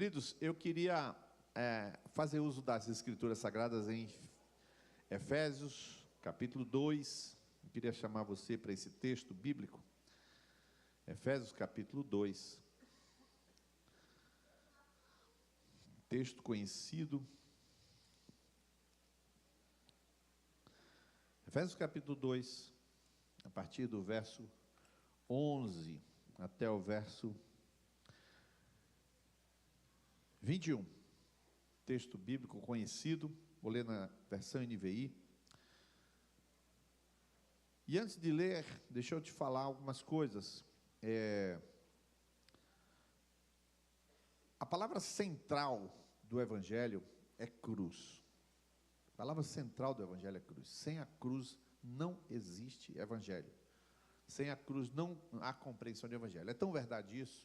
Queridos, eu queria fazer uso das Escrituras Sagradas em Efésios, capítulo 2. Eu queria chamar você para esse texto bíblico. Efésios, capítulo 2. Texto conhecido. Efésios, capítulo 2, a partir do verso 11 até o verso 21, texto bíblico conhecido, vou ler na versão NVI. E antes de ler, deixa eu te falar algumas coisas. A palavra central do Evangelho é cruz. A palavra central do Evangelho é cruz. Sem a cruz não existe Evangelho. Sem a cruz não há compreensão de Evangelho. É tão verdade isso,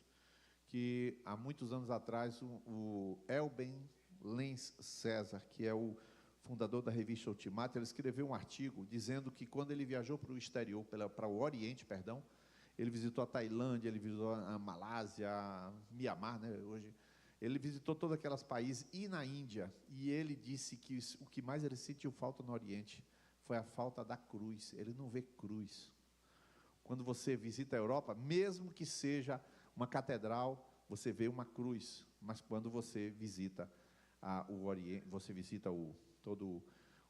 que há muitos anos atrás o Elben Lenz César, que é o fundador da revista Ultimato, ele escreveu um artigo dizendo que quando ele viajou para o exterior, para o Oriente, ele visitou a Tailândia, ele visitou a Malásia, a Mianmar, né, hoje, ele visitou todos aqueles países, e na Índia, e ele disse que o que mais ele sentiu falta no Oriente foi a falta da cruz. Ele não vê cruz. Quando você visita a Europa, mesmo que seja uma catedral, você vê uma cruz, mas quando você visita o Oriente, todo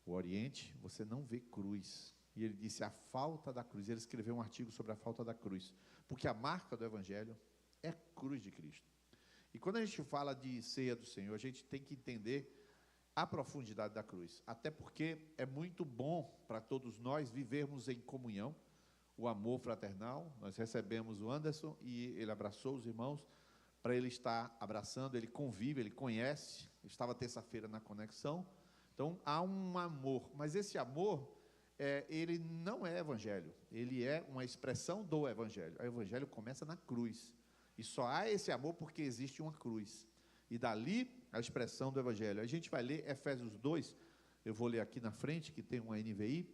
o Oriente, você não vê cruz. E ele disse a falta da cruz. Ele escreveu um artigo sobre a falta da cruz, porque a marca do Evangelho é a cruz de Cristo. E quando a gente fala de ceia do Senhor, a gente tem que entender a profundidade da cruz, até porque é muito bom para todos nós vivermos em comunhão, o amor fraternal. Nós recebemos o Anderson e ele abraçou os irmãos, para ele estar abraçando, ele convive, ele conhece, estava terça-feira na conexão, então há um amor, mas esse amor, ele não é evangelho, ele é uma expressão do evangelho. O evangelho começa na cruz, e só há esse amor porque existe uma cruz, e dali a expressão do evangelho. A gente vai ler Efésios 2, eu vou ler aqui na frente, que tem uma NVI,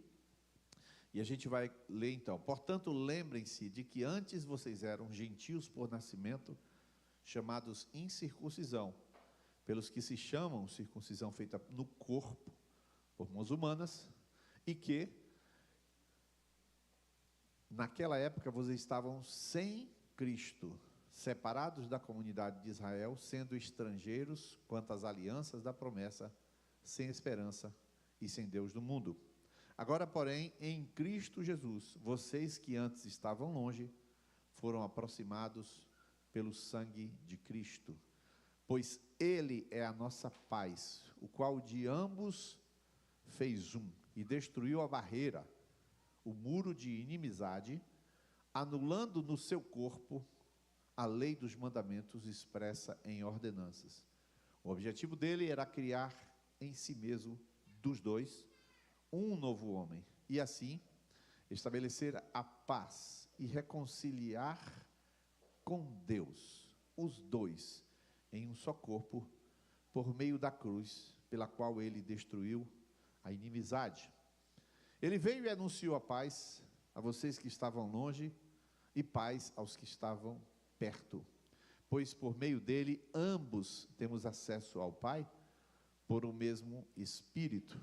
e a gente vai ler então. Portanto, lembrem-se de que antes vocês eram gentios por nascimento, chamados incircuncisão, pelos que se chamam circuncisão feita no corpo, por mãos humanas, e que, naquela época, vocês estavam sem Cristo, separados da comunidade de Israel, sendo estrangeiros quanto às alianças da promessa, sem esperança e sem Deus do mundo. Agora, porém, em Cristo Jesus, vocês que antes estavam longe, foram aproximados pelo sangue de Cristo, pois Ele é a nossa paz, o qual de ambos fez um, e destruiu a barreira, o muro de inimizade, anulando no seu corpo a lei dos mandamentos expressa em ordenanças. O objetivo dele era criar em si mesmo, dos dois, um novo homem, e assim estabelecer a paz e reconciliar com Deus, os dois, em um só corpo, por meio da cruz, pela qual ele destruiu a inimizade. Ele veio e anunciou a paz a vocês que estavam longe, e paz aos que estavam perto, pois por meio dele ambos temos acesso ao Pai, por o mesmo Espírito.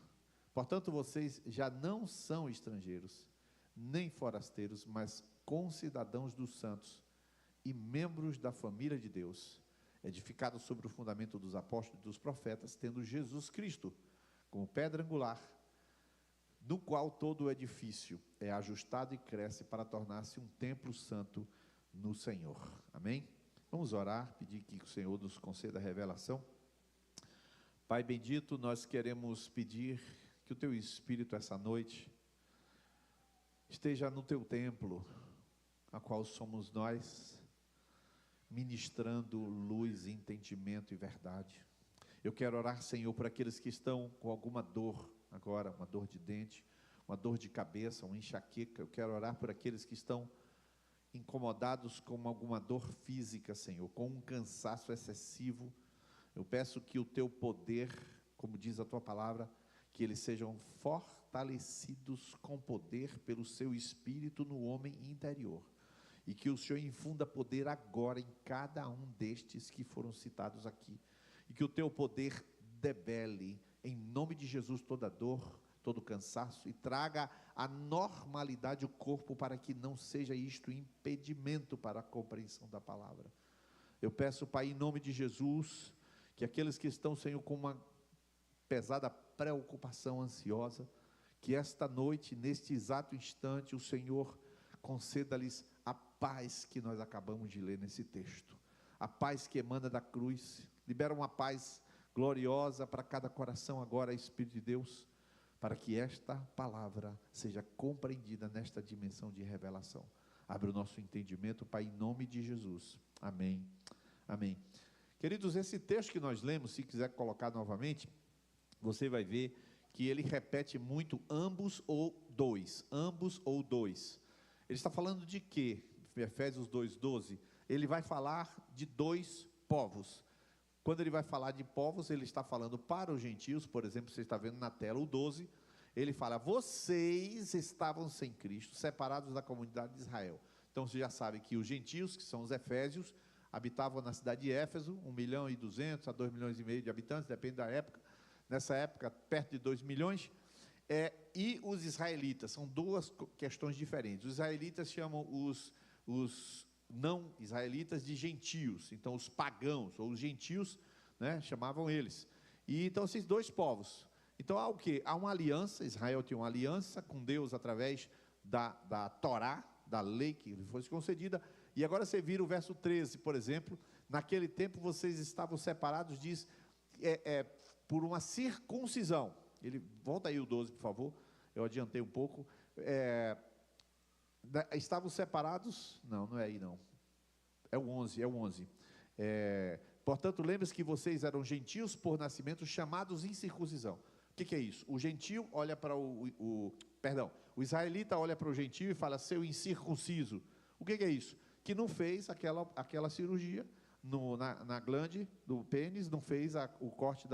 Portanto, vocês já não são estrangeiros, nem forasteiros, mas concidadãos dos santos, e membros da família de Deus, edificados sobre o fundamento dos apóstolos e dos profetas, tendo Jesus Cristo como pedra angular, no qual todo o edifício é ajustado e cresce para tornar-se um templo santo no Senhor. Amém? Vamos orar, pedir que o Senhor nos conceda a revelação. Pai bendito, nós queremos pedir que o Teu Espírito essa noite esteja no Teu templo, a qual somos nós, ministrando luz, entendimento e verdade. Eu quero orar, Senhor, por aqueles que estão com alguma dor agora, uma dor de dente, uma dor de cabeça, uma enxaqueca. Eu quero orar por aqueles que estão incomodados com alguma dor física, Senhor, com um cansaço excessivo. Eu peço que o Teu poder, como diz a Tua palavra, que eles sejam fortalecidos com poder pelo Seu Espírito no homem interior, e que o Senhor infunda poder agora em cada um destes que foram citados aqui, e que o teu poder debele, em nome de Jesus, toda dor, todo cansaço, e traga a normalidade o corpo, para que não seja isto impedimento para a compreensão da palavra. Eu peço, Pai, em nome de Jesus, que aqueles que estão, Senhor, com uma pesada preocupação ansiosa, que esta noite, neste exato instante, o Senhor conceda-lhes a paz que nós acabamos de ler nesse texto, a paz que emana da cruz. Libera uma paz gloriosa para cada coração agora, Espírito de Deus, para que esta palavra seja compreendida nesta dimensão de revelação. Abre o nosso entendimento, Pai, em nome de Jesus. Amém. Amém. Queridos, esse texto que nós lemos, se quiser colocar novamente, você vai ver que ele repete muito ambos ou dois. Ambos ou dois. Ele está falando de quê? Efésios 2:12. Ele vai falar de dois povos. Quando ele vai falar de povos, ele está falando para os gentios. Por exemplo, você está vendo na tela o 12. Ele fala: vocês estavam sem Cristo, separados da comunidade de Israel. Então você já sabe que os gentios, que são os efésios, habitavam na cidade de Éfeso, 1.200.000 a 2,5 milhões de habitantes, depende da época. Nessa época, perto de 2 milhões. E os israelitas, são duas questões diferentes. Os israelitas chamam os não israelitas de gentios. Então, os pagãos, ou os gentios, né, chamavam eles. E então, esses dois povos. Então, há o quê? Há uma aliança. Israel tinha uma aliança com Deus através da Torá, da lei que lhe foi concedida. E agora você vira o verso 13, por exemplo. Naquele tempo, vocês estavam separados, diz, por uma circuncisão. Ele, volta aí o 12, por favor. Eu adiantei um pouco. Estavam separados, não é aí não, é o 11, portanto, lembre-se que vocês eram gentios por nascimento, chamados incircuncisão. O que é isso? O gentio olha para o israelita olha para o gentio e fala: seu incircunciso. O que é isso? Que não fez aquela cirurgia na glande do pênis, não fez o corte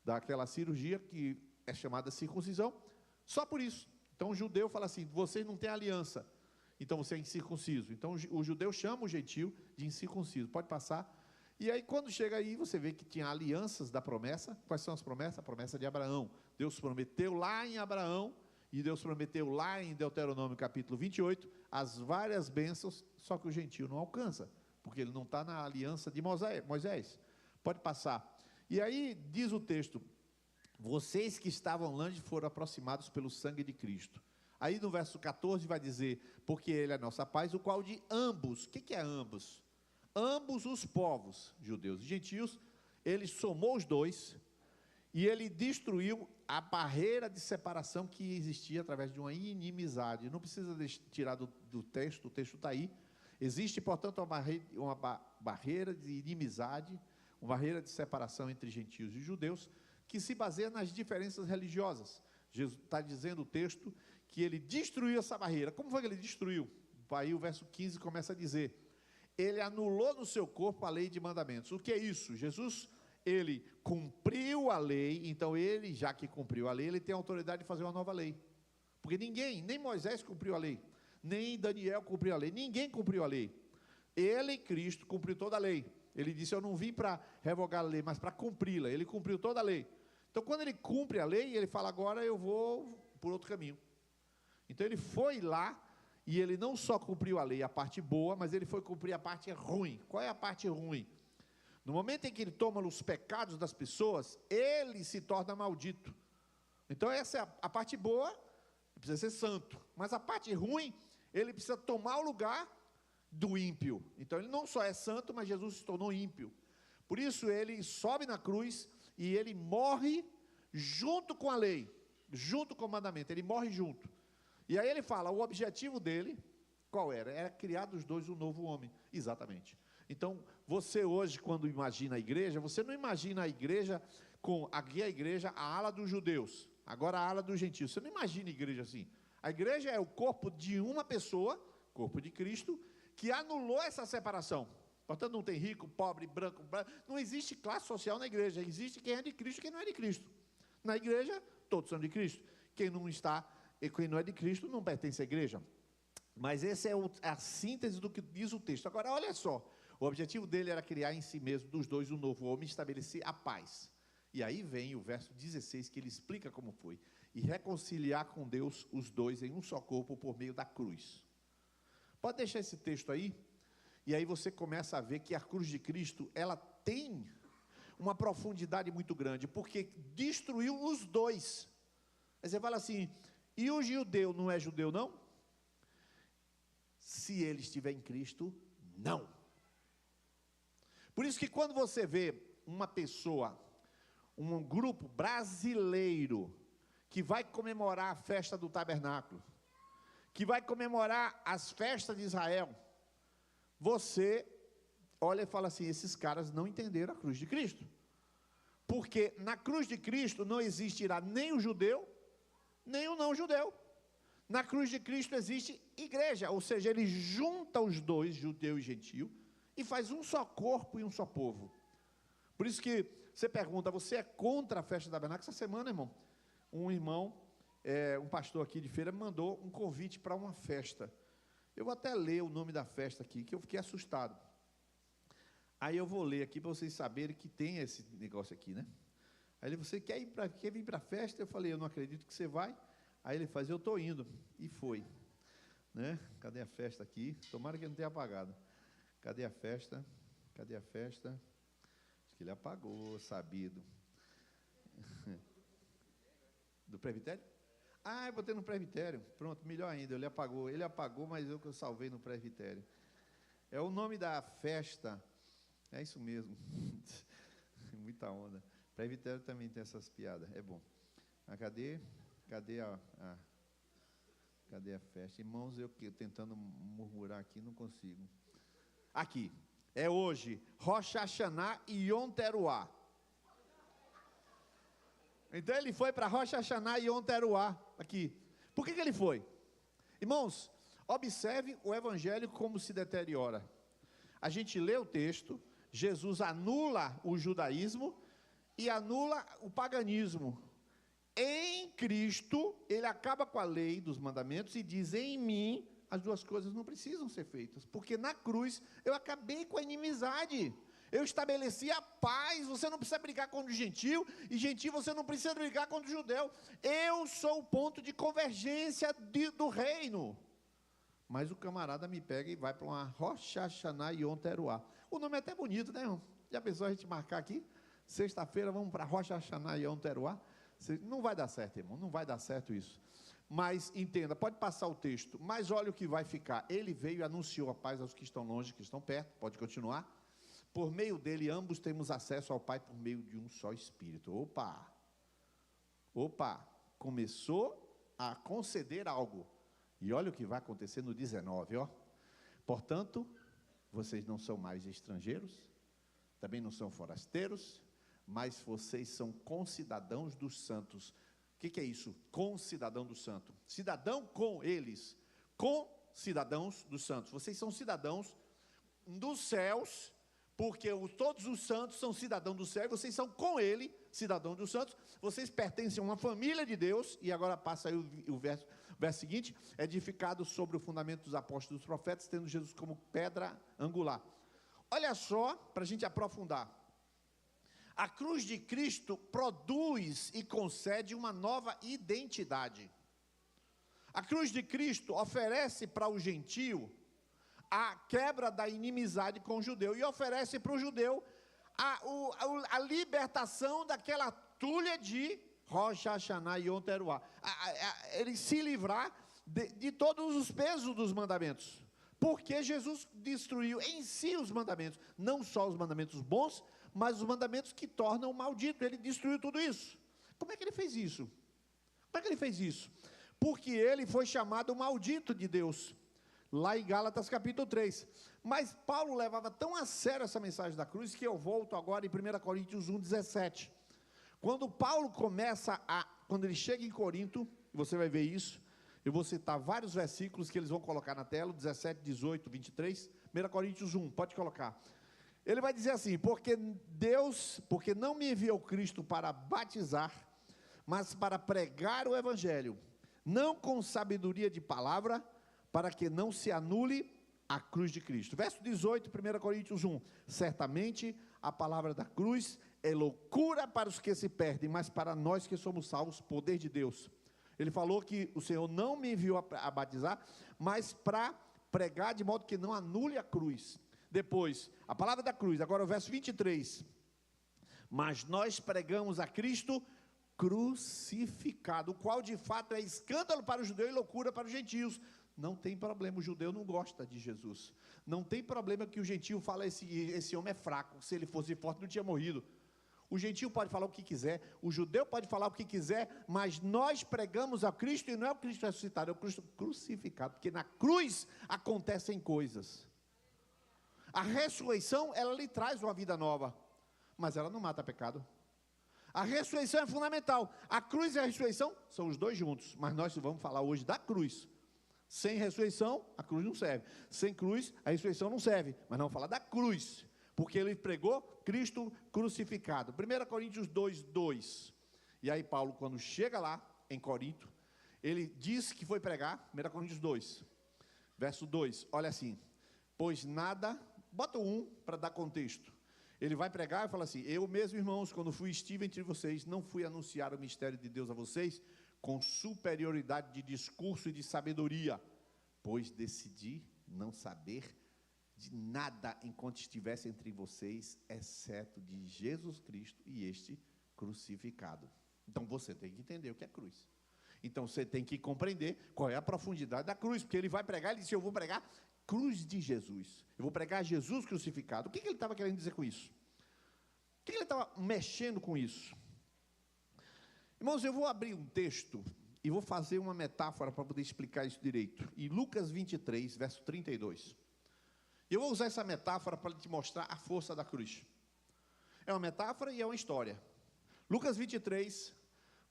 daquela cirurgia que é chamada circuncisão, só por isso. Então o judeu fala assim: vocês não têm aliança, então você é incircunciso. Então o judeu chama o gentio de incircunciso. Pode passar. E aí quando chega aí, você vê que tinha alianças da promessa. Quais são as promessas? A promessa de Abraão. Deus prometeu lá em Abraão, e Deus prometeu lá em Deuteronômio capítulo 28, as várias bênçãos, só que o gentio não alcança, porque ele não está na aliança de Moisés. Pode passar. E aí diz o texto: vocês que estavam longe foram aproximados pelo sangue de Cristo. Aí no verso 14 vai dizer: porque ele é a nossa paz, o qual de ambos. O que é ambos? Ambos os povos, judeus e gentios, ele somou os dois, e ele destruiu a barreira de separação que existia através de uma inimizade. Não precisa tirar do texto, o texto está aí. Existe, portanto, uma barreira de inimizade, uma barreira de separação entre gentios e judeus, que se baseia nas diferenças religiosas. Jesus está dizendo o texto que ele destruiu essa barreira. Como foi que ele destruiu? Aí o verso 15 começa a dizer: ele anulou no seu corpo a lei de mandamentos. O que é isso? Jesus, ele cumpriu a lei, então ele, já que cumpriu a lei, ele tem a autoridade de fazer uma nova lei. Porque nem Moisés cumpriu a lei, nem Daniel cumpriu a lei, ninguém cumpriu a lei. Ele, Cristo, cumpriu toda a lei. Ele disse: eu não vim para revogar a lei, mas para cumpri-la. Ele cumpriu toda a lei. Então, quando ele cumpre a lei, ele fala: agora eu vou por outro caminho. Então, ele foi lá, e ele não só cumpriu a lei, a parte boa, mas ele foi cumprir a parte ruim. Qual é a parte ruim? No momento em que ele toma os pecados das pessoas, ele se torna maldito. Então, essa é a parte boa, precisa ser santo. Mas a parte ruim, ele precisa tomar o lugar do ímpio. Então, ele não só é santo, mas Jesus se tornou ímpio. Por isso, ele sobe na cruz e ele morre junto com a lei, junto com o mandamento. Ele morre junto. E aí ele fala: o objetivo dele, qual era? Era criar dos dois um novo homem. Exatamente. Então, você hoje, quando imagina a igreja, você não imagina a igreja com aqui a igreja, a ala dos judeus, agora a ala dos gentios. Você não imagina a igreja assim. A igreja é o corpo de uma pessoa, corpo de Cristo, que anulou essa separação. Portanto, não tem rico, pobre, branco, não existe classe social na igreja. Existe quem é de Cristo e quem não é de Cristo. Na igreja, todos são de Cristo. Quem não é de Cristo não pertence à igreja. Mas essa é a síntese do que diz o texto. Agora, olha só, o objetivo dele era criar em si mesmo, dos dois, um novo homem, estabelecer a paz. E aí vem o verso 16, que ele explica como foi. E reconciliar com Deus os dois em um só corpo por meio da cruz. Pode deixar esse texto aí, e aí você começa a ver que a cruz de Cristo, ela tem uma profundidade muito grande, porque destruiu os dois. Aí você fala assim, e o judeu não é judeu não? Se ele estiver em Cristo, não. Por isso que quando você vê uma pessoa, um grupo brasileiro, que vai comemorar a festa do tabernáculo, que vai comemorar as festas de Israel, você olha e fala assim, esses caras não entenderam a cruz de Cristo, porque na cruz de Cristo não existirá nem o judeu, nem o não judeu. Na cruz de Cristo existe igreja, ou seja, ele junta os dois, judeu e gentio, e faz um só corpo e um só povo. Por isso que você pergunta, você é contra a festa do tabernáculo? Essa semana, irmão, um irmão, um pastor aqui de Feira, me mandou um convite para uma festa. Eu vou até ler o nome da festa aqui, que eu fiquei assustado. Aí eu vou ler aqui para vocês saberem que tem esse negócio aqui, né? Aí ele, você quer vir para a festa? Eu falei, eu não acredito que você vai. Aí ele faz, eu estou indo. E foi. Né? Cadê a festa aqui? Tomara que ele não tenha apagado. Cadê a festa? Cadê a festa? Acho que ele apagou, sabido. Do presbitério? Ah, eu botei no presbitério. Pronto, melhor ainda, ele apagou, mas eu que eu salvei no presbitério. É o nome da festa, é isso mesmo. Muita onda. Presbitério também tem essas piadas, é bom. Mas cadê a festa? Irmãos, eu tentando murmurar aqui, não consigo. Aqui, é hoje, Rosh Hashanah e Yom Teruah. Então ele foi para Rosh Hashanah e Yom Teruah, aqui. Por que ele foi? Irmãos, observe o evangelho como se deteriora. A gente lê o texto, Jesus anula o judaísmo e anula o paganismo. Em Cristo, ele acaba com a lei dos mandamentos e diz, em mim, as duas coisas não precisam ser feitas. Porque na cruz, eu acabei com a inimizade. Eu estabeleci a paz, você não precisa brigar contra o gentil, e gentil você não precisa brigar contra o judeu. Eu sou o ponto de convergência do reino. Mas o camarada me pega e vai para uma Rosh Hashanah Yom Teruah. O nome é até bonito, né, irmão? Já pensou a gente marcar aqui? Sexta-feira vamos para Rosh Hashanah Yom Teruah? Não vai dar certo, irmão, não vai dar certo isso. Mas entenda, pode passar o texto, mas olha o que vai ficar. Ele veio e anunciou a paz aos que estão longe, que estão perto, pode continuar. Por meio dele, ambos temos acesso ao Pai por meio de um só Espírito. Opa, começou a conceder algo. E olha o que vai acontecer no 19, ó. Portanto, vocês não são mais estrangeiros, também não são forasteiros, mas vocês são concidadãos dos santos. O que é isso? Concidadão do santo. Cidadão com eles, concidadãos dos santos. Vocês são cidadãos dos céus, porque todos os santos são cidadãos do céu, e vocês são com ele, cidadãos dos santos, vocês pertencem a uma família de Deus, e agora passa aí o verso seguinte, edificado sobre o fundamento dos apóstolos e dos profetas, tendo Jesus como pedra angular. Olha só, para a gente aprofundar, a cruz de Cristo produz e concede uma nova identidade. A cruz de Cristo oferece para o gentio a quebra da inimizade com o judeu, e oferece para o judeu a libertação daquela tulha de Rosh Hashanah e Yom Teruah, ele se livrar de todos os pesos dos mandamentos, porque Jesus destruiu em si os mandamentos, não só os mandamentos bons, mas os mandamentos que tornam maldito, ele destruiu tudo isso. Como é que ele fez isso? Porque ele foi chamado maldito de Deus, lá em Gálatas capítulo 3, mas Paulo levava tão a sério essa mensagem da cruz, que eu volto agora em 1 Coríntios 1,17, quando Paulo quando ele chega em Corinto, você vai ver isso, eu vou citar vários versículos que eles vão colocar na tela, 17, 18, 23, 1 Coríntios 1, pode colocar, ele vai dizer assim, porque não me enviou Cristo para batizar, mas para pregar o evangelho, não com sabedoria de palavra, para que não se anule a cruz de Cristo. Verso 18, 1 Coríntios 1. Certamente a palavra da cruz é loucura para os que se perdem, mas para nós que somos salvos, poder de Deus. Ele falou que o Senhor não me enviou a batizar, mas para pregar de modo que não anule a cruz. Depois, a palavra da cruz, agora o verso 23. Mas nós pregamos a Cristo crucificado, o qual de fato é escândalo para o judeu e loucura para os gentios. Não tem problema, o judeu não gosta de Jesus. Não tem problema que o gentio fala, esse homem é fraco, se ele fosse forte não tinha morrido. O gentio pode falar o que quiser, o judeu pode falar o que quiser, mas nós pregamos a Cristo, e não é o Cristo ressuscitado, é o Cristo crucificado, porque na cruz acontecem coisas. A ressurreição, ela lhe traz uma vida nova, mas ela não mata pecado. A ressurreição é fundamental. A cruz e a ressurreição são os dois juntos, mas nós vamos falar hoje da cruz. Sem ressurreição, a cruz não serve. Sem cruz, a ressurreição não serve. Mas não vamos falar da cruz, porque ele pregou Cristo crucificado. 1 Coríntios 2, 2. E aí Paulo, quando chega lá em Corinto, ele diz que foi pregar, 1 Coríntios 2, verso 2, olha assim: pois nada, bota o 1 para dar contexto. Ele vai pregar e fala assim: eu mesmo, irmãos, quando estive entre vocês, não fui anunciar o mistério de Deus a vocês com superioridade de discurso e de sabedoria, pois decidi não saber de nada enquanto estivesse entre vocês, exceto de Jesus Cristo e este crucificado. Então você tem que entender o que é cruz. Então você tem que compreender qual é a profundidade da cruz, porque ele vai pregar, ele disse: eu vou pregar cruz de Jesus, eu vou pregar Jesus crucificado. O que ele estava querendo dizer com isso? O que ele estava mexendo com isso? Irmãos, eu vou abrir um texto e vou fazer uma metáfora para poder explicar isso direito. Em Lucas 23, verso 32. Eu vou usar essa metáfora para te mostrar a força da cruz. É uma metáfora e é uma história. Lucas 23,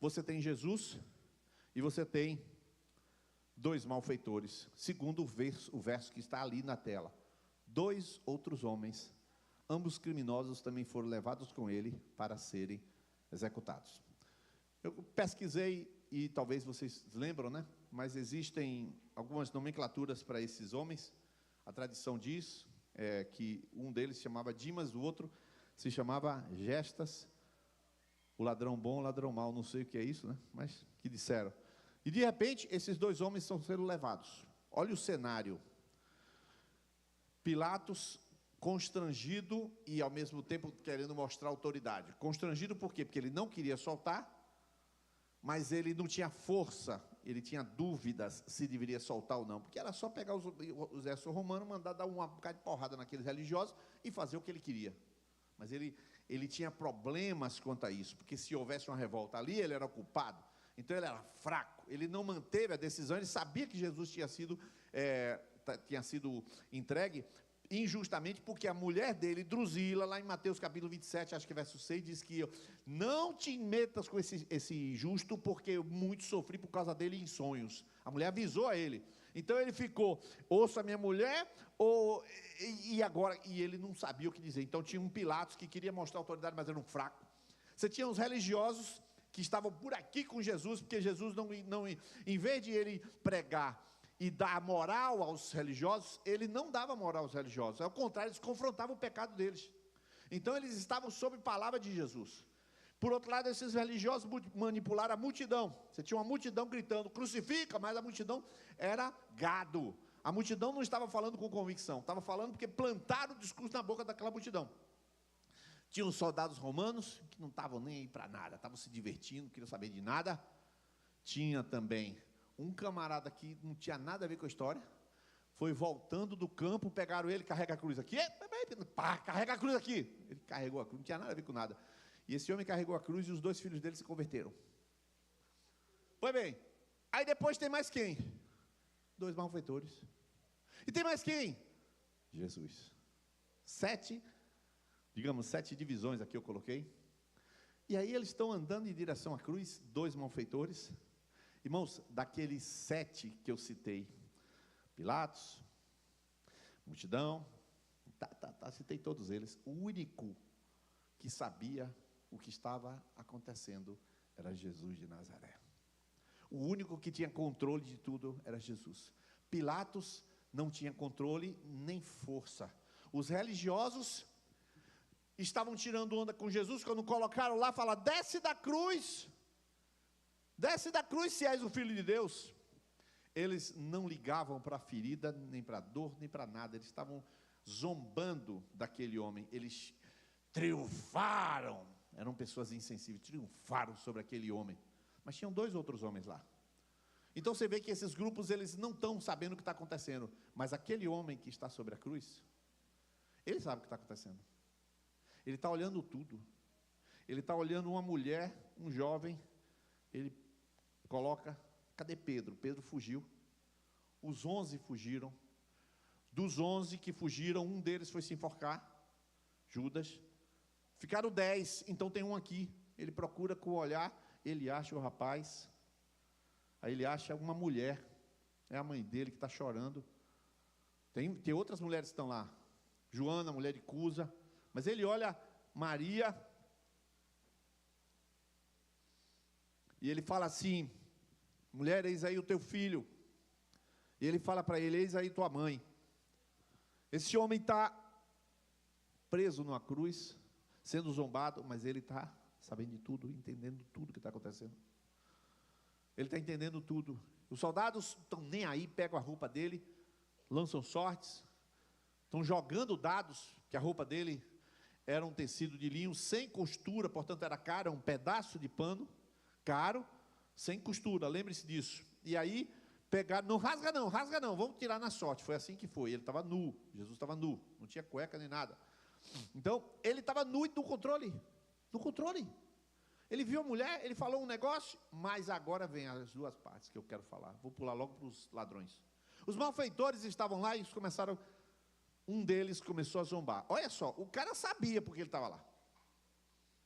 você tem Jesus e você tem dois malfeitores, segundo o verso que está ali na tela. Dois outros homens, ambos criminosos, também foram levados com ele para serem executados. Eu pesquisei, e talvez vocês lembram, né? Mas existem algumas nomenclaturas para esses homens. A tradição diz que um deles se chamava Dimas, o outro se chamava Gestas, o ladrão bom, o ladrão mau, não sei o que é isso, né? Mas que disseram. E de repente, esses dois homens estão sendo levados. Olha o cenário. Pilatos constrangido e ao mesmo tempo querendo mostrar autoridade. Constrangido por quê? Porque ele não queria soltar, mas ele não tinha força, ele tinha dúvidas se deveria soltar ou não, porque era só pegar o exército romano, mandar dar uma bocada de porrada naqueles religiosos e fazer o que ele queria. Mas ele tinha problemas quanto a isso, porque se houvesse uma revolta ali, ele era o culpado. Então ele era fraco, ele não manteve a decisão, ele sabia que Jesus tinha sido entregue injustamente, porque a mulher dele, Drusila, lá em Mateus capítulo 27, acho que verso 6, diz que não te metas com esse justo, porque eu muito sofri por causa dele em sonhos. A mulher avisou a ele. Então ele ficou, ouça a minha mulher, e ele não sabia o que dizer. Então tinha um Pilatos que queria mostrar autoridade, mas era um fraco. Você tinha os religiosos que estavam por aqui com Jesus, porque Jesus não em vez de ele pregar e dar moral aos religiosos, ele não dava moral aos religiosos, ao contrário, eles confrontavam o pecado deles. Então eles estavam sob a palavra de Jesus. Por outro lado, esses religiosos manipularam a multidão. Você tinha uma multidão gritando, crucifica, mas a multidão era gado. A multidão não estava falando com convicção, estava falando porque plantaram o discurso na boca daquela multidão. Tinha os soldados romanos que não estavam nem aí para nada, estavam se divertindo, não queriam saber de nada. Tinha também um camarada que não tinha nada a ver com a história, foi voltando do campo, pegaram ele, carrega a cruz aqui, pá, carrega a cruz aqui. Ele carregou a cruz, não tinha nada a ver com nada. E esse homem carregou a cruz e os dois filhos dele se converteram. Pois bem, aí depois tem mais quem? Dois malfeitores. E tem mais quem? Jesus. 7 divisões aqui eu coloquei. E aí eles estão andando em direção à cruz, dois malfeitores. Irmãos, daqueles 7 que eu citei, Pilatos, multidão, citei todos eles, o único que sabia o que estava acontecendo era Jesus de Nazaré. O único que tinha controle de tudo era Jesus. Pilatos não tinha controle nem força. Os religiosos estavam tirando onda com Jesus, quando colocaram lá, falaram: desce da cruz se és o Filho de Deus. Eles não ligavam para a ferida, nem para a dor, nem para nada. Eles estavam zombando daquele homem. Eles triunfaram. Eram pessoas insensíveis, triunfaram sobre aquele homem. Mas tinham 2 outros homens lá. Então você vê que esses grupos, eles não estão sabendo o que está acontecendo. Mas aquele homem que está sobre a cruz, ele sabe o que está acontecendo. Ele está olhando tudo. Ele está olhando uma mulher, um jovem. Ele coloca: cadê Pedro? Pedro fugiu. Os 11 fugiram. Dos 11 que fugiram, um deles foi se enforcar, Judas. Ficaram 10, então tem um aqui. Ele procura com o olhar, ele acha o rapaz. Aí ele acha uma mulher, é a mãe dele que está chorando. Tem outras mulheres que estão lá. Joana, mulher de Cusa. Mas ele olha Maria, e ele fala assim: mulher, eis aí o teu filho. E ele fala para ele: eis aí tua mãe. Esse homem está preso numa cruz, sendo zombado, mas ele está sabendo de tudo, entendendo tudo que está acontecendo. Ele está entendendo tudo. Os soldados estão nem aí, pegam a roupa dele, lançam sortes, estão jogando dados, que a roupa dele era um tecido de linho, sem costura, portanto era caro, um pedaço de pano, caro, sem costura, lembre-se disso. E aí, pegaram: não rasga não, vamos tirar na sorte. Foi assim que foi, ele estava nu, Jesus estava nu, não tinha cueca nem nada. Então, ele estava nu e no controle. Ele viu a mulher, ele falou um negócio, mas agora vem as 2 partes que eu quero falar. Vou pular logo para os ladrões. Os malfeitores estavam lá e começaram. Um deles começou a zombar. Olha só, o cara sabia porque ele estava lá.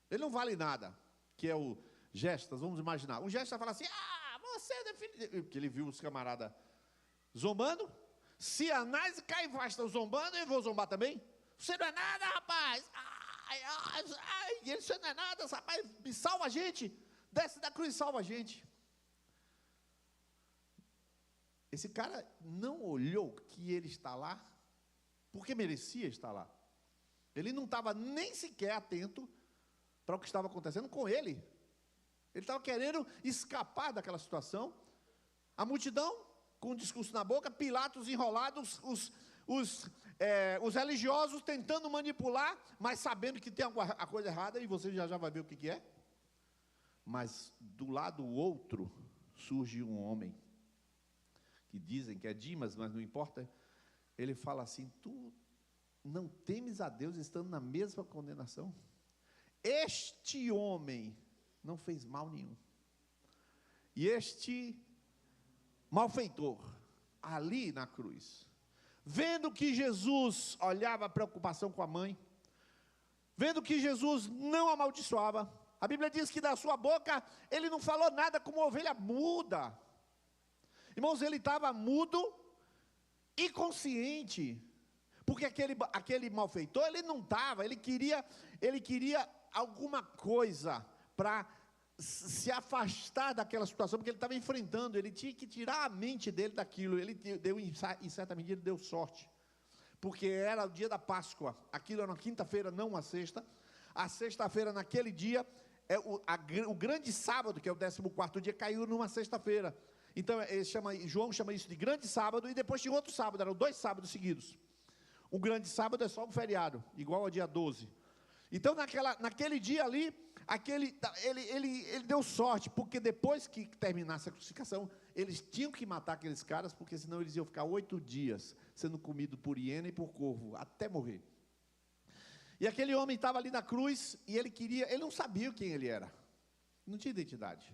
Ele não vale nada, que é o Gestas, vamos imaginar. O Gestas fala assim: você é filho... Porque ele viu os camaradas zombando. Se Anás e Caifás estão zombando, eu vou zombar também. Você não é nada, rapaz. E ele: você não é nada, rapaz, me salva a gente. Desce da cruz e salva a gente. Esse cara não olhou que ele está lá, porque merecia estar lá. Ele não estava nem sequer atento para o que estava acontecendo com ele. Ele estava querendo escapar daquela situação. A multidão, com o discurso na boca, Pilatos enrolado, os religiosos tentando manipular, mas sabendo que tem a coisa errada, e você já vai ver o que é. Mas do lado outro, surge um homem, que dizem que é Dimas, mas não importa. Ele fala assim: tu não temes a Deus estando na mesma condenação? Este homem não fez mal nenhum. E este malfeitor, ali na cruz, vendo que Jesus olhava a preocupação com a mãe, vendo que Jesus não amaldiçoava, a Bíblia diz que da sua boca ele não falou nada, como ovelha muda. Irmãos, ele estava mudo e consciente, porque aquele malfeitor, ele não estava, ele queria alguma coisa para se afastar daquela situação, porque ele estava enfrentando, ele tinha que tirar a mente dele daquilo. Ele deu, em certa medida, ele deu sorte, porque era o dia da Páscoa, aquilo era uma quinta-feira, não uma sexta. A sexta-feira, naquele dia, o grande sábado, que é o 14º dia, caiu numa sexta-feira. Então, João chama isso de grande sábado, e depois tinha outro sábado, eram 2 sábados seguidos. O grande sábado é só um feriado, igual ao dia 12. Então, naquele dia ali, ele deu sorte, porque depois que terminasse a crucificação, eles tinham que matar aqueles caras, porque senão eles iam ficar 8 dias sendo comidos por hiena e por corvo, até morrer. E aquele homem estava ali na cruz, e ele não sabia quem ele era, não tinha identidade.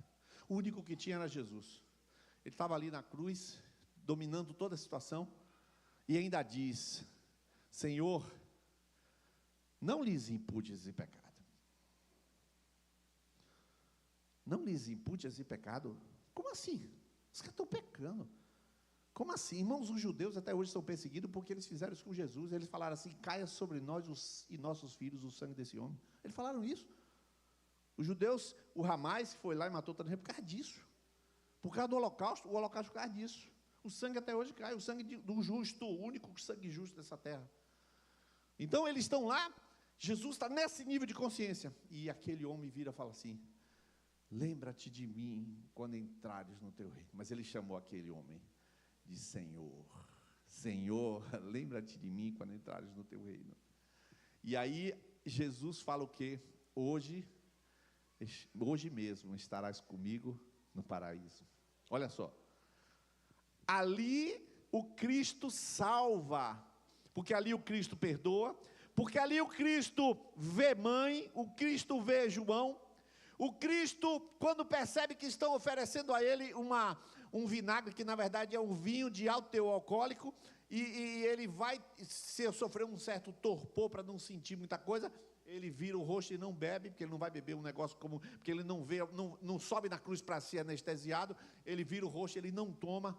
O único que tinha era Jesus. Ele estava ali na cruz, dominando toda a situação, e ainda diz: Senhor, não lhes impute esse pecado. Não lhes impute esse pecado? Como assim? Os caras estão pecando. Como assim? Irmãos, os judeus até hoje são perseguidos porque eles fizeram isso com Jesus. Eles falaram assim: caia sobre nós e nossos filhos o sangue desse homem. Eles falaram isso. Os judeus, o Hamás foi lá e matou todo mundo por causa disso. Por causa do holocausto, o holocausto por causa disso. O sangue até hoje cai, o sangue do justo, o único sangue justo dessa terra. Então eles estão lá, Jesus está nesse nível de consciência, e aquele homem vira e fala assim: lembra-te de mim quando entrares no teu reino. Mas ele chamou aquele homem de Senhor. Senhor, lembra-te de mim quando entrares no teu reino. E aí Jesus fala o quê? Hoje mesmo estarás comigo no paraíso. Olha só, ali o Cristo salva, porque ali o Cristo perdoa, porque ali o Cristo vê mãe, o Cristo vê João. O Cristo, quando percebe que estão oferecendo a ele um vinagre, que na verdade é um vinho de alto teor alcoólico, e ele vai sofrer um certo torpor para não sentir muita coisa, ele vira o rosto e não bebe, porque ele não vai beber um negócio como, porque ele não vê, não sobe na cruz para ser anestesiado, ele vira o rosto, ele não toma,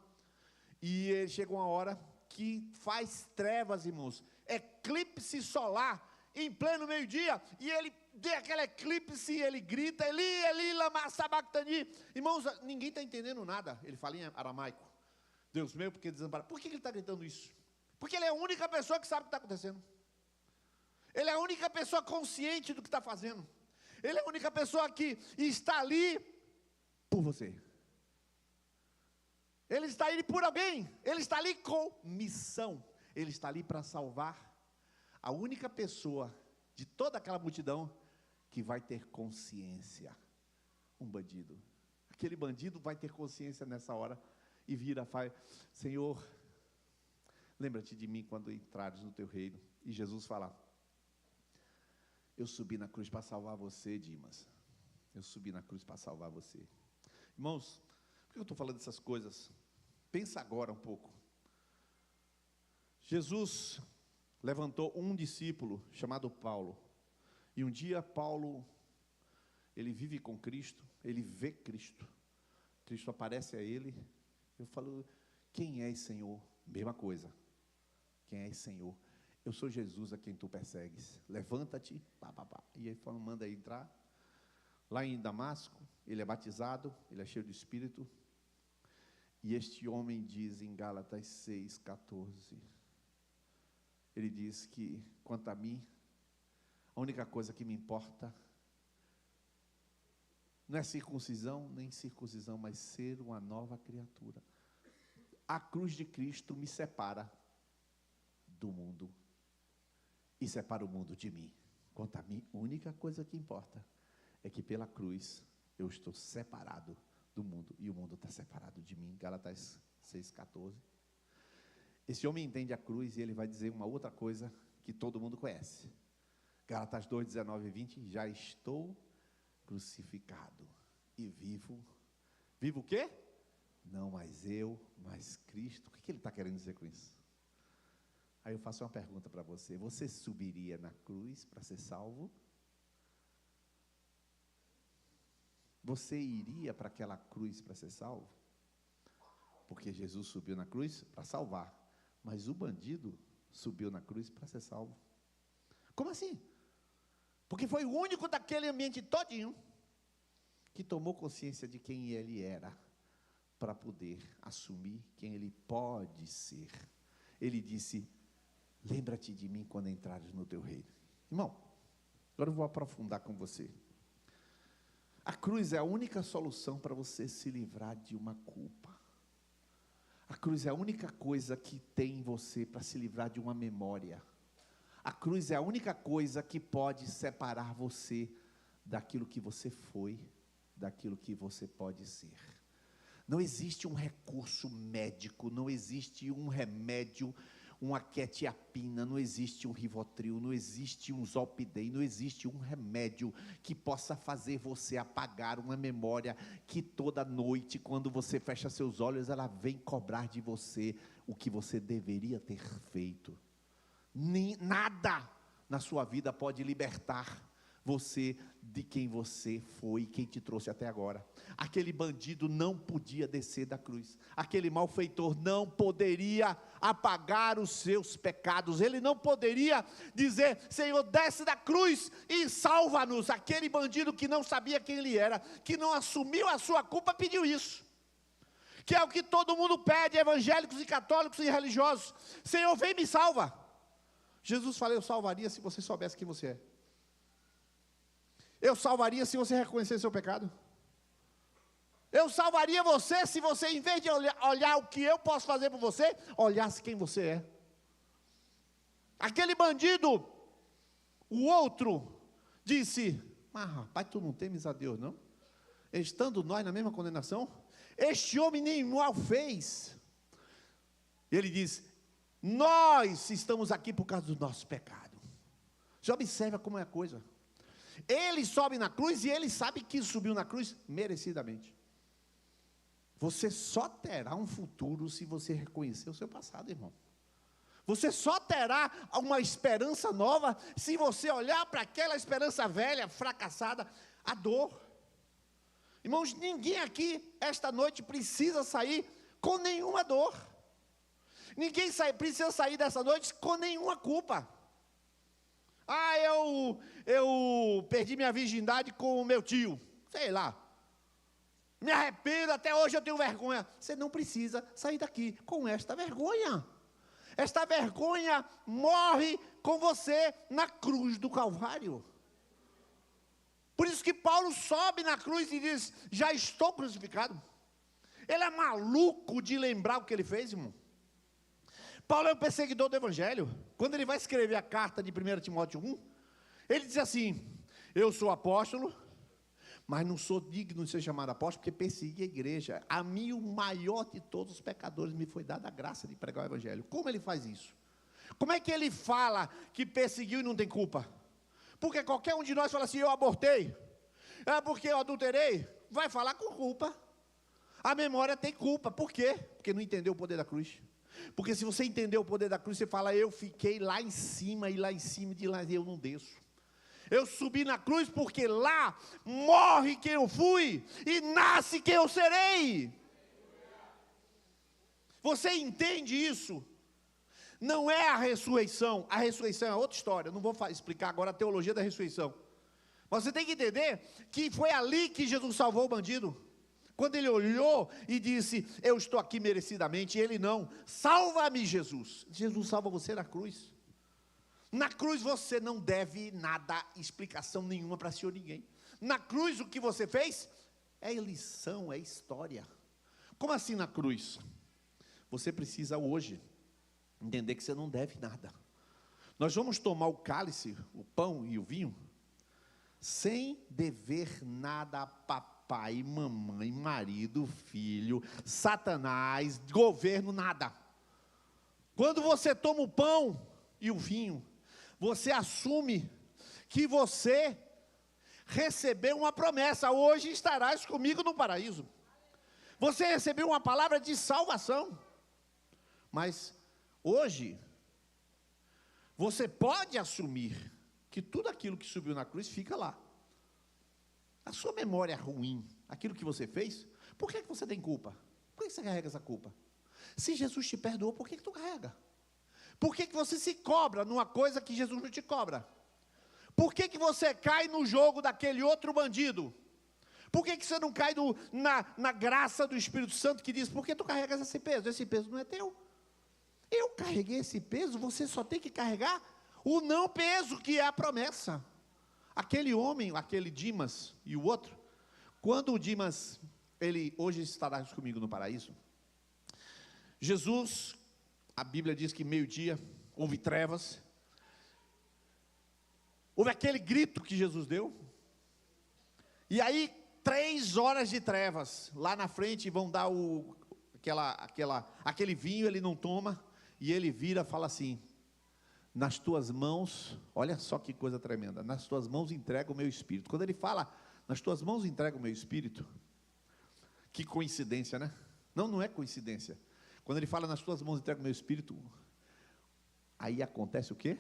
e ele chega uma hora que faz trevas, irmãos, eclipse solar, em pleno meio-dia, e ele dê aquele eclipse, e ele grita, Eli, Eli, lama sabachthani. Irmãos, ninguém está entendendo nada, ele fala em aramaico, Deus meu, porque desamparado. Por que ele está gritando isso? Porque ele é a única pessoa que sabe o que está acontecendo, ele é a única pessoa consciente do que está fazendo, ele é a única pessoa que está ali por você, ele está ali por alguém, ele está ali com missão, ele está ali para salvar a única pessoa de toda aquela multidão que vai ter consciência. Um bandido. Aquele bandido vai ter consciência nessa hora e vira, faz: Senhor, lembra-te de mim quando entrares no teu reino. E Jesus fala: eu subi na cruz para salvar você, Dimas. Eu subi na cruz para salvar você. Irmãos, por que eu estou falando dessas coisas? Pensa agora um pouco. Jesus levantou um discípulo chamado Paulo, e um dia Paulo, ele vive com Cristo, ele vê Cristo, Cristo aparece a ele, eu falo: quem és, Senhor? Mesma coisa, quem és, Senhor? Eu sou Jesus a quem tu persegues, levanta-te, e aí fala, manda ele entrar, lá em Damasco, ele é batizado, ele é cheio do Espírito, e este homem diz em Gálatas 6,14, ele diz que, quanto a mim, a única coisa que me importa não é circuncisão, nem circuncisão, mas ser uma nova criatura. A cruz de Cristo me separa do mundo e separa o mundo de mim. Quanto a mim, a única coisa que importa é que pela cruz eu estou separado do mundo e o mundo está separado de mim. Gálatas 6,14. Esse homem entende a cruz e ele vai dizer uma outra coisa que todo mundo conhece. Gálatas 2, 19 e 20, já estou crucificado e vivo. Vivo o quê? Não mais eu, mas Cristo. O que ele está querendo dizer com isso? Aí eu faço uma pergunta para você. Você subiria na cruz para ser salvo? Você iria para aquela cruz para ser salvo? Porque Jesus subiu na cruz para salvar. Mas o bandido subiu na cruz para ser salvo. Como assim? Porque foi o único daquele ambiente todinho que tomou consciência de quem ele era, para poder assumir quem ele pode ser. Ele disse: lembra-te de mim quando entrares no teu reino. Irmão, agora eu vou aprofundar com você. A cruz é a única solução para você se livrar de uma culpa. A cruz é a única coisa que tem em você para se livrar de uma memória. A cruz é a única coisa que pode separar você daquilo que você foi, daquilo que você pode ser. Não existe um recurso médico, não existe um remédio, uma quetiapina, não existe um Rivotril, não existe um Zolpidem, não existe um remédio que possa fazer você apagar uma memória que toda noite, quando você fecha seus olhos, ela vem cobrar de você o que você deveria ter feito. Nada na sua vida pode libertar você de quem você foi e quem te trouxe até agora. Aquele bandido não podia descer da cruz, aquele malfeitor não poderia apagar os seus pecados, ele não poderia dizer: Senhor, desce da cruz e salva-nos. Aquele bandido que não sabia quem ele era, que não assumiu a sua culpa, pediu isso. que é o que todo mundo pede, evangélicos e católicos e religiosos: Senhor, vem me salva. Jesus falou: eu salvaria se você soubesse quem você é. Eu salvaria se você reconhecesse seu pecado. Eu salvaria você se você, em vez de olhar o que eu posso fazer por você, olhasse quem você é. Aquele bandido, o outro, disse: mas rapaz, tu não temes a Deus, não? Estando nós na mesma condenação, este homem nem mal fez. Ele diz: nós estamos aqui por causa do nosso pecado. Já observa como é a coisa. Ele sobe na cruz e ele sabe que subiu na cruz merecidamente. Você só terá um futuro se você reconhecer o seu passado, irmão. Você só terá uma esperança nova se você olhar para aquela esperança velha, fracassada, a dor. Irmãos, ninguém aqui, esta noite, precisa sair com nenhuma dor. Ninguém precisa sair dessa noite com nenhuma culpa. Ah, eu perdi minha virgindade com o meu tio, sei lá. Me arrependo, até hoje eu tenho vergonha. Você não precisa sair daqui com esta vergonha. Esta vergonha morre com você na cruz do Calvário. Por isso que Paulo sobe na cruz e diz: já estou crucificado. Ele é maluco de lembrar o que ele fez, irmão. Paulo é o perseguidor do Evangelho. Quando ele vai escrever a carta de 1 Timóteo 1, ele diz assim: eu sou apóstolo, mas não sou digno de ser chamado apóstolo, porque persegui a igreja. A mim, o maior de todos os pecadores, me foi dada a graça de pregar o Evangelho. Como ele faz isso? Como é que ele fala que perseguiu e não tem culpa? Porque qualquer um de nós fala assim: eu abortei, é porque eu adulterei, vai falar com culpa. A memória tem culpa. Por quê? Porque não entendeu o poder da cruz. Porque se você entender o poder da cruz, você fala: eu fiquei lá em cima, e lá em cima, de lá eu não desço. Eu subi na cruz porque lá morre quem eu fui e nasce quem eu serei. Você entende isso? Não é a ressurreição é outra história. Não vou explicar agora a teologia da ressurreição. Você tem que entender que foi ali que Jesus salvou o bandido. Quando ele olhou e disse: eu estou aqui merecidamente, ele não. Salva-me, Jesus. Jesus salva você na cruz. Na cruz você não deve nada, explicação nenhuma para si ou ninguém. Na cruz o que você fez é lição, é história. Como assim na cruz? Você precisa hoje entender que você não deve nada. Nós vamos tomar o cálice, o pão e o vinho, sem dever nada a papai, mamãe, marido, filho, Satanás, governo, nada. Quando você toma o pão e o vinho, você assume que você recebeu uma promessa: hoje estarás comigo no paraíso. Você recebeu uma palavra de salvação. Mas hoje, você pode assumir que tudo aquilo que subiu na cruz fica lá. A sua memória é ruim, aquilo que você fez, por que você tem culpa? Por que você carrega essa culpa? Se Jesus te perdoou, por que tu carrega? Por que você se cobra numa coisa que Jesus não te cobra? Por que você cai no jogo daquele outro bandido? Por que você não cai na graça do Espírito Santo que diz: por que tu carregas esse peso? Esse peso não é teu. Eu carreguei esse peso, você só tem que carregar o não peso, que é a promessa. Aquele homem, aquele Dimas e o outro, quando o Dimas, ele hoje estará comigo no paraíso, Jesus, a Bíblia diz que meio-dia, houve trevas, houve aquele grito que Jesus deu, e aí 3 horas de trevas, lá na frente vão dar aquele vinho, ele não toma, e ele vira e fala assim: nas tuas mãos, olha só que coisa tremenda, nas tuas mãos entrego o meu espírito. Quando ele fala, nas tuas mãos entrego o meu espírito, que coincidência, né? Não é coincidência. Quando ele fala, nas tuas mãos entrego o meu espírito, aí acontece o quê?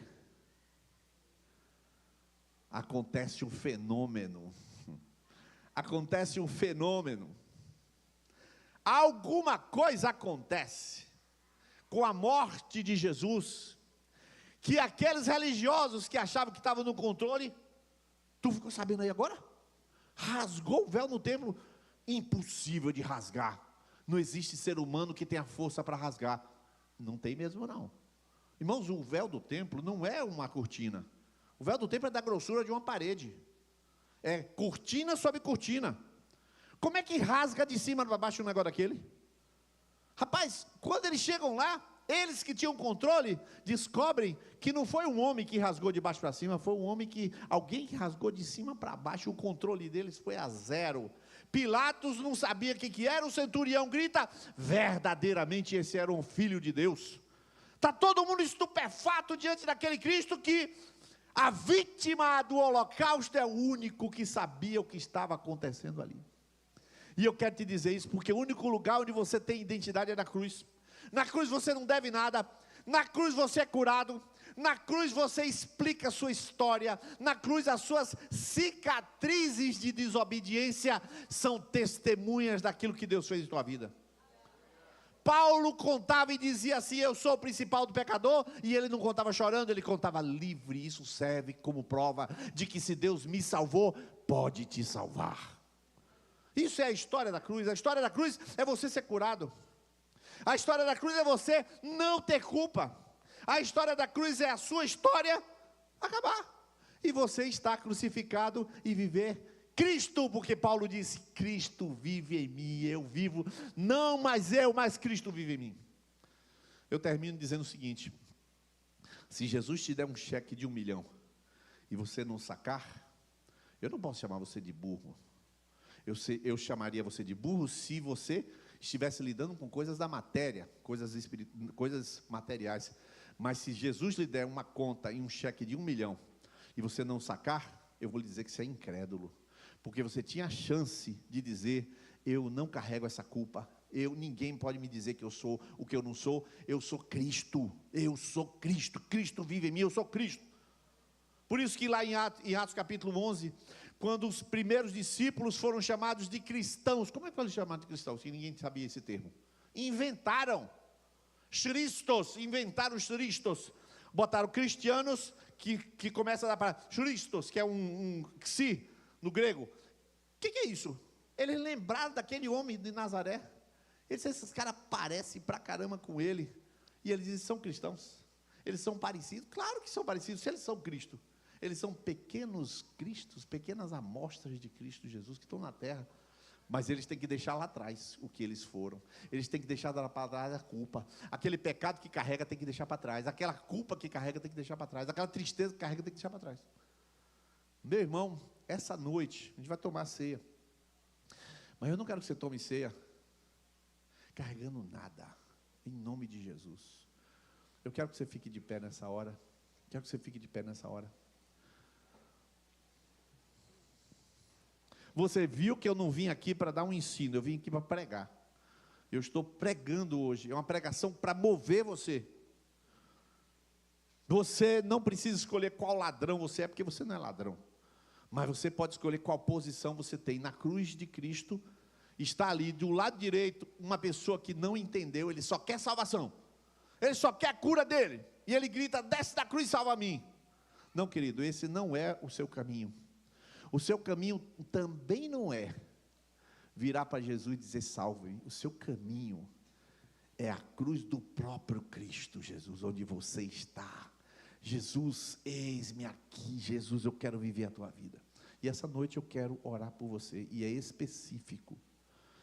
Acontece um fenômeno. Acontece um fenômeno. Alguma coisa acontece com a morte de Jesus, que aqueles religiosos que achavam que estavam no controle, tu ficou sabendo aí agora? Rasgou o véu no templo. Impossível de rasgar. Não existe ser humano que tenha força para rasgar. Não tem mesmo não. Irmãos, o véu do templo não é uma cortina. O véu do templo é da grossura de uma parede. É cortina sobre cortina. Como é que rasga de cima para baixo um negócio daquele? Rapaz, quando eles chegam lá, eles que tinham controle, descobrem que não foi um homem que rasgou de baixo para cima, foi alguém que rasgou de cima para baixo, o controle deles foi a zero. Pilatos não sabia o que era, o centurião grita, verdadeiramente esse era um filho de Deus. Está todo mundo estupefato diante daquele Cristo que a vítima do holocausto é o único que sabia o que estava acontecendo ali. E eu quero te dizer isso, porque o único lugar onde você tem identidade é na cruz. Na cruz você não deve nada, na cruz você é curado, na cruz você explica a sua história, na cruz as suas cicatrizes de desobediência são testemunhas daquilo que Deus fez em tua vida. Paulo contava e dizia assim, eu sou o principal do pecador, e ele não contava chorando, ele contava livre. Isso serve como prova de que se Deus me salvou, pode te salvar. Isso é a história da cruz. A história da cruz é você ser curado. A história da cruz é você não ter culpa. A história da cruz é a sua história acabar. E você está crucificado e viver Cristo, porque Paulo disse, Cristo vive em mim, eu vivo, não mais eu, mas Cristo vive em mim. Eu termino dizendo o seguinte, se Jesus te der um cheque de 1 milhão, e você não sacar, eu não posso chamar você de burro. Eu chamaria você de burro se você estivesse lidando com coisas da matéria, coisas materiais. Mas se Jesus lhe der uma conta e um cheque de 1 milhão, e você não sacar, eu vou lhe dizer que você é incrédulo. Porque você tinha a chance de dizer, eu não carrego essa culpa, ninguém pode me dizer que eu sou o que eu não sou, eu sou Cristo, Cristo vive em mim, eu sou Cristo. Por isso que lá em Atos capítulo 11, quando os primeiros discípulos foram chamados de cristãos, como é que foram chamados de cristãos, se ninguém sabia esse termo? Inventaram, inventaram os Christos, botaram cristianos, que começa a dar para Christos, que é um xi, no grego. O que é isso? Eles lembraram daquele homem de Nazaré. Eles disseram, esses caras parecem pra caramba com ele. E eles dizem, são cristãos. Eles são parecidos. Claro que são parecidos, se eles são Cristo. Eles são pequenos Cristos, pequenas amostras de Cristo Jesus que estão na terra. Mas eles têm que deixar lá atrás o que eles foram. Eles têm que deixar para trás a culpa. Aquele pecado que carrega tem que deixar para trás. Aquela culpa que carrega tem que deixar para trás. Aquela tristeza que carrega tem que deixar para trás. Meu irmão, essa noite, a gente vai tomar ceia. Mas eu não quero que você tome ceia carregando nada. Em nome de Jesus. Eu quero que você fique de pé nessa hora. Quero que você fique de pé nessa hora. Você viu que eu não vim aqui para dar um ensino, eu vim aqui para pregar. Eu estou pregando hoje, é uma pregação para mover você. Você não precisa escolher qual ladrão você é, porque você não é ladrão. Mas você pode escolher qual posição você tem. Na cruz de Cristo, está ali, do lado direito, uma pessoa que não entendeu, ele só quer salvação. Ele só quer a cura dele. E ele grita, desce da cruz e salva a mim. Não, querido, esse não é o seu caminho. O seu caminho também não é virar para Jesus e dizer salve. O seu caminho é a cruz do próprio Cristo, Jesus, onde você está. Jesus, eis-me aqui. Jesus, eu quero viver a tua vida. E essa noite eu quero orar por você. E é específico.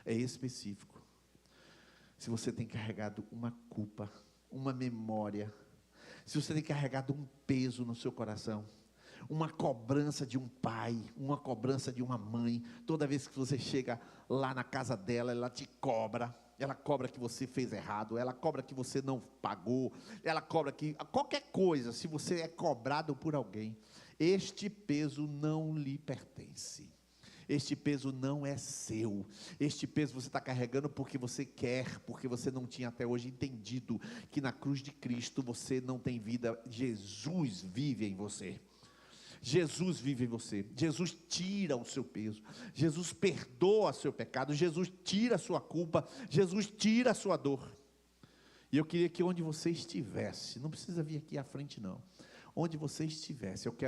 É específico. Se você tem carregado uma culpa, uma memória, se você tem carregado um peso no seu coração, uma cobrança de um pai, uma cobrança de uma mãe, toda vez que você chega lá na casa dela, ela te cobra, ela cobra que você fez errado, ela cobra que você não pagou, ela cobra que, qualquer coisa, se você é cobrado por alguém, este peso não lhe pertence. Este peso não é seu. Este peso você está carregando porque você quer, porque você não tinha até hoje entendido que na cruz de Cristo você não tem vida. Jesus vive em você. Jesus vive em você. Jesus tira o seu peso. Jesus perdoa seu pecado. Jesus tira a sua culpa. Jesus tira a sua dor. E eu queria que onde você estivesse, não precisa vir aqui à frente não, onde você estivesse, eu quero